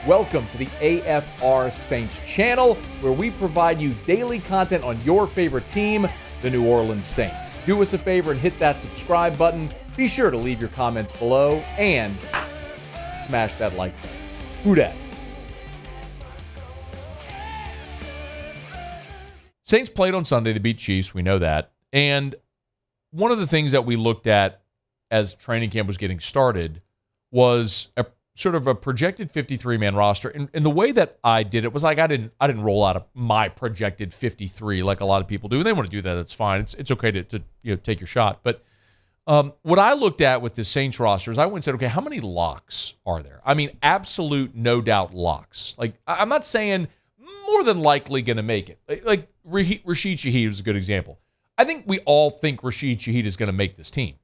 Welcome to the AFR Saints channel, where we provide you daily content on your favorite team, the New Orleans Saints. Do us a favor and hit that subscribe button. Be sure to leave your comments below and smash that like button. Who dat? Saints played on Sunday to beat Chiefs. We know that. And one of the things that we looked at as training camp was getting started was a sort of a projected 53-man roster. And the way that I did it was like I didn't roll out my projected 53 like a lot of people do. And they want to do that, that's fine. It's okay to take your shot. But what I looked at with the Saints roster is I went and said, okay, how many locks are there? I mean, absolute, no doubt locks. Like, I'm not saying more than likely going to make it. Like Rashid Shaheed was a good example. I think we all think Rashid Shaheed is going to make this team.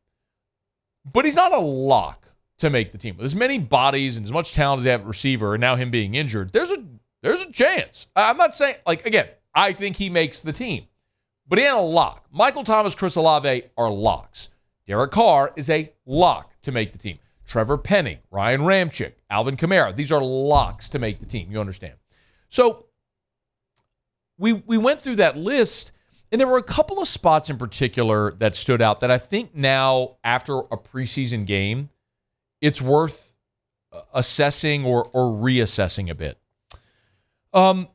But he's not a lock to make the team. With as many bodies and as much talent as they have at receiver, and now him being injured, there's a chance. I'm not saying, again, I think he makes the team. But he ain't a lock. Michael Thomas, Chris Olave are locks. Derek Carr is a lock to make the team. Trevor Penning, Ryan Ramczyk, Alvin Kamara, these are locks to make the team. You understand? So we went through that list, and there were a couple of spots in particular that stood out that I think now, after a preseason game, it's worth assessing or reassessing a bit. The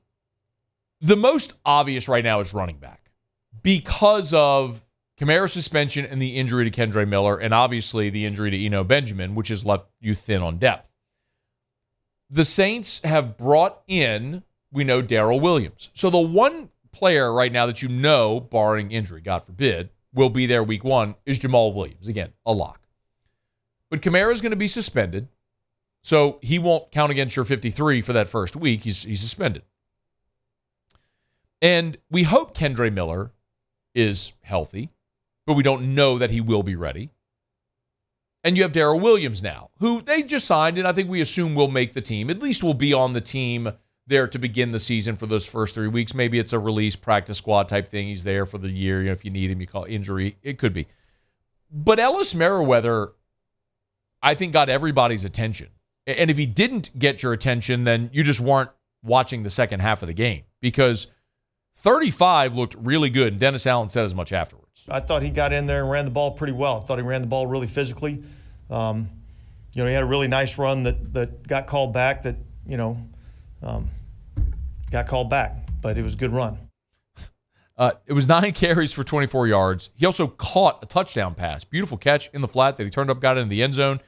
most obvious right now is running back because of Kamara's suspension and the injury to Kendre Miller, and obviously the injury to Eno Benjamin, which has left you thin on depth. The Saints have brought in, we know, Darrell Williams. So the one player right now that you know, barring injury, God forbid, will be there week one is Jamal Williams. Again, a lock. But Kamara is going to be suspended, so he won't count against your 53 for that first week. He's suspended. And we hope Kendre Miller is healthy, but we don't know that he will be ready. And you have Darrell Williams now, who they just signed, and I think we assume will make the team. At least will be on the team there to begin the season for those first 3 weeks. Maybe it's a release practice squad type thing. He's there for the year. If you need him, you call injury. It could be. But Ellis Merriweather, I think, got everybody's attention. And if he didn't get your attention, then you just weren't watching the second half of the game, because 35 looked really good. And Dennis Allen said as much afterwards. I thought he got in there and ran the ball pretty well. I thought he ran the ball really physically. He had a really nice run that got called back, got called back, but it was a good run. It was 9 carries for 24 yards. He also caught a touchdown pass. Beautiful catch in the flat that he turned up, got into the end zone.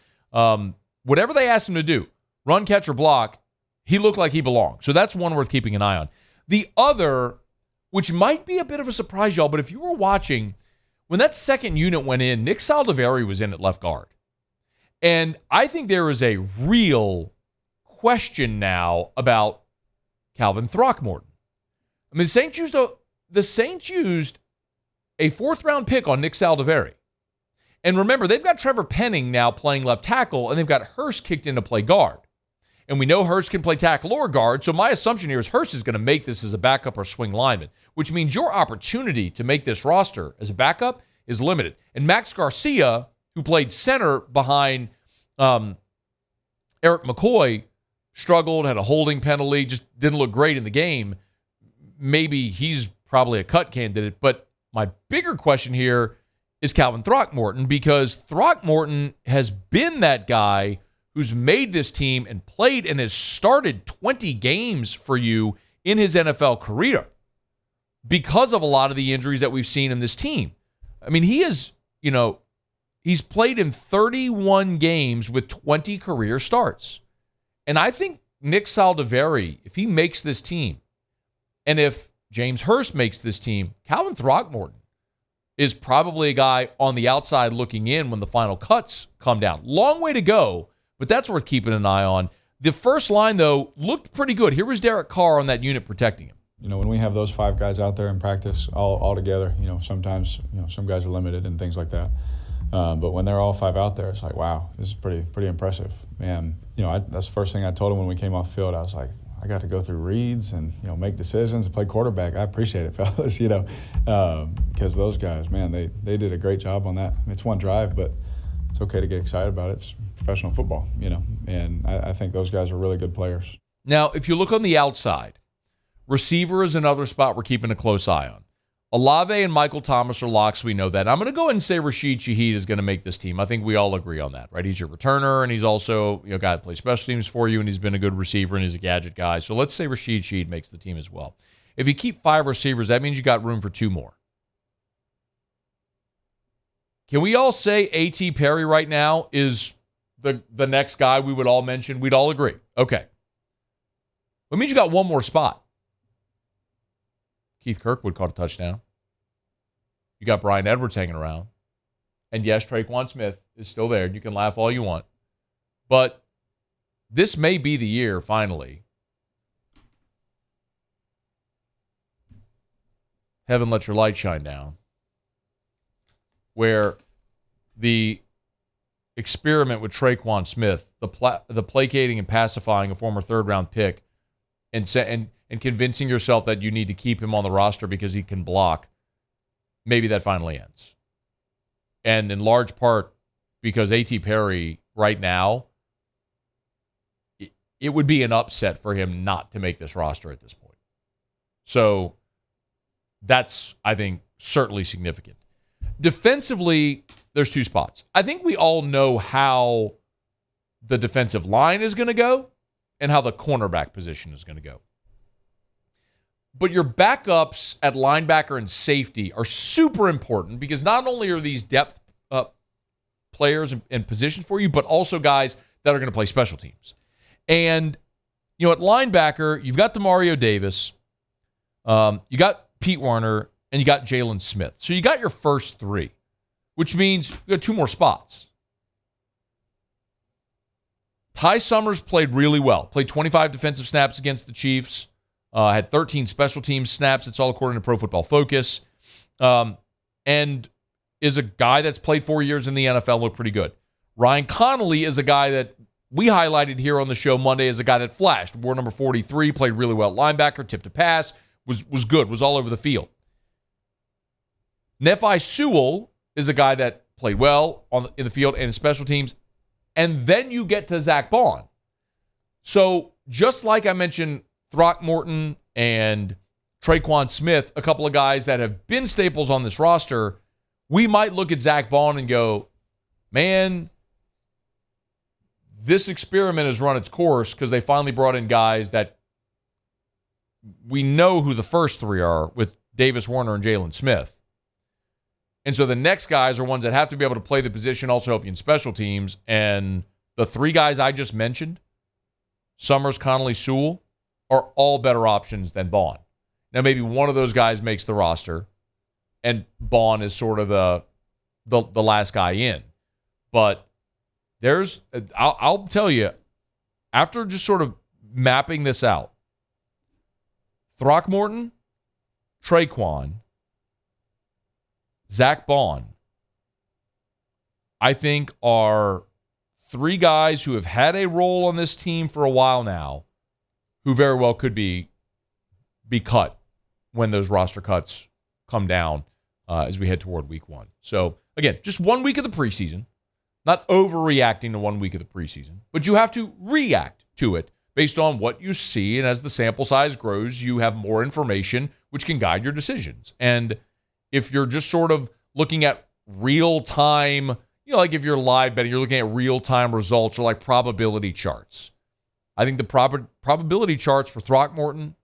Whatever they asked him to do, run, catch, or block, he looked like he belonged. So that's one worth keeping an eye on. The other, which might be a bit of a surprise, y'all, but if you were watching, when that second unit went in, Nick Saldiveri was in at left guard. And I think there is a real question now about Calvin Throckmorton. I mean, the Saints used a fourth-round pick on Nick Saldiveri. And remember, they've got Trevor Penning now playing left tackle, and they've got Hurst kicked in to play guard. And we know Hurst can play tackle or guard, so my assumption here is Hurst is going to make this as a backup or swing lineman, which means your opportunity to make this roster as a backup is limited. And Max Garcia, who played center behind Eric McCoy, struggled, had a holding penalty, just didn't look great in the game. Maybe he's probably a cut candidate, but my bigger question here is Calvin Throckmorton, because Throckmorton has been that guy who's made this team and played and has started 20 games for you in his NFL career because of a lot of the injuries that we've seen in this team. I mean, he's played in 31 games with 20 career starts. And I think Nick Saldiveri, if he makes this team, and if James Hurst makes this team, Calvin Throckmorton is probably a guy on the outside looking in when the final cuts come down. Long way to go, but that's worth keeping an eye on. The first line, though, looked pretty good. Here was Derek Carr on that unit protecting him. When we have those 5 guys out there in practice all together, sometimes some guys are limited and things like that. But when they're all 5 out there, it's like, wow, this is pretty impressive. And that's the first thing I told them when we came off the field. I was like, I got to go through reads and make decisions and play quarterback. I appreciate it, fellas. Because those guys, man, they did a great job on that. It's one drive, but it's okay to get excited about it. It's professional football, and I think those guys are really good players. Now, if you look on the outside, receiver is another spot we're keeping a close eye on. Olave and Michael Thomas are locks. We know that. I'm going to go ahead and say Rashid Shaheed is going to make this team. I think we all agree on that, right? He's your returner, and he's also a guy that plays special teams for you, and he's been a good receiver, and he's a gadget guy. So let's say Rashid Shaheed makes the team as well. If you keep 5 receivers, that means you got room for 2 more. Can we all say A.T. Perry right now is the next guy we would all mention? We'd all agree. Okay. That means you got 1 more spot. Keith Kirkwood caught a touchdown. You got Bryan Edwards hanging around. And yes, Tre'Quan Smith is still there. You can laugh all you want. But this may be the year, finally. Heaven let your light shine down. Where the experiment with Tre'Quan Smith, the placating and pacifying a former third-round pick, and convincing yourself that you need to keep him on the roster because he can block, maybe that finally ends. And in large part because A.T. Perry right now, it would be an upset for him not to make this roster at this point. So that's, I think, certainly significant. Defensively, there's 2 spots. I think we all know how the defensive line is going to go and how the cornerback position is going to go. But your backups at linebacker and safety are super important because not only are these depth players and positions for you, but also guys that are going to play special teams. And, at linebacker, you've got Demario Davis, you got Pete Werner, and you got Jalen Smith. So you got your first 3, which means you got 2 more spots. Ty Summers played really well. Played 25 defensive snaps against the Chiefs. Had 13 special teams snaps. It's all according to Pro Football Focus. And is a guy that's played 4 years in the NFL, looked pretty good. Ryan Connolly is a guy that we highlighted here on the show Monday as a guy that flashed. Wore number 43, played really well at linebacker, tipped a pass, was good, was all over the field. Nephi Sewell is a guy that played well in the field and in special teams. And then you get to Zack Baun. So just like I mentioned Throckmorton and Tre'Quan Smith, a couple of guys that have been staples on this roster, we might look at Zack Baun and go, man, this experiment has run its course because they finally brought in guys that we know who the first 3 are with Davis, Werner, and Jalen Smith. And so the next guys are ones that have to be able to play the position, also help you in special teams. And the 3 guys I just mentioned, Summers, Connolly, Sewell, are all better options than Baun. Now, maybe one of those guys makes the roster, and Baun is sort of the last guy in. But I'll tell you, after just sort of mapping this out, Throckmorton, Tre'Quan, Zack Baun, I think are 3 guys who have had a role on this team for a while now, who very well could be cut when those roster cuts come down as we head toward week 1. So, again, just 1 week of the preseason. Not overreacting to 1 week of the preseason, but you have to react to it based on what you see. And as the sample size grows, you have more information, which can guide your decisions. And if you're just sort of looking at real-time, like if you're live betting, you're looking at real-time results or like probability charts. I think the probability charts for Throckmorton,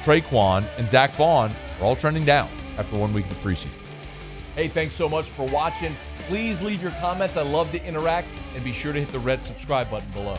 Tre'Quan, and Zack Baun are all trending down after 1 week of the preseason. Hey, thanks so much for watching. Please leave your comments. I love to interact. And be sure to hit the red subscribe button below.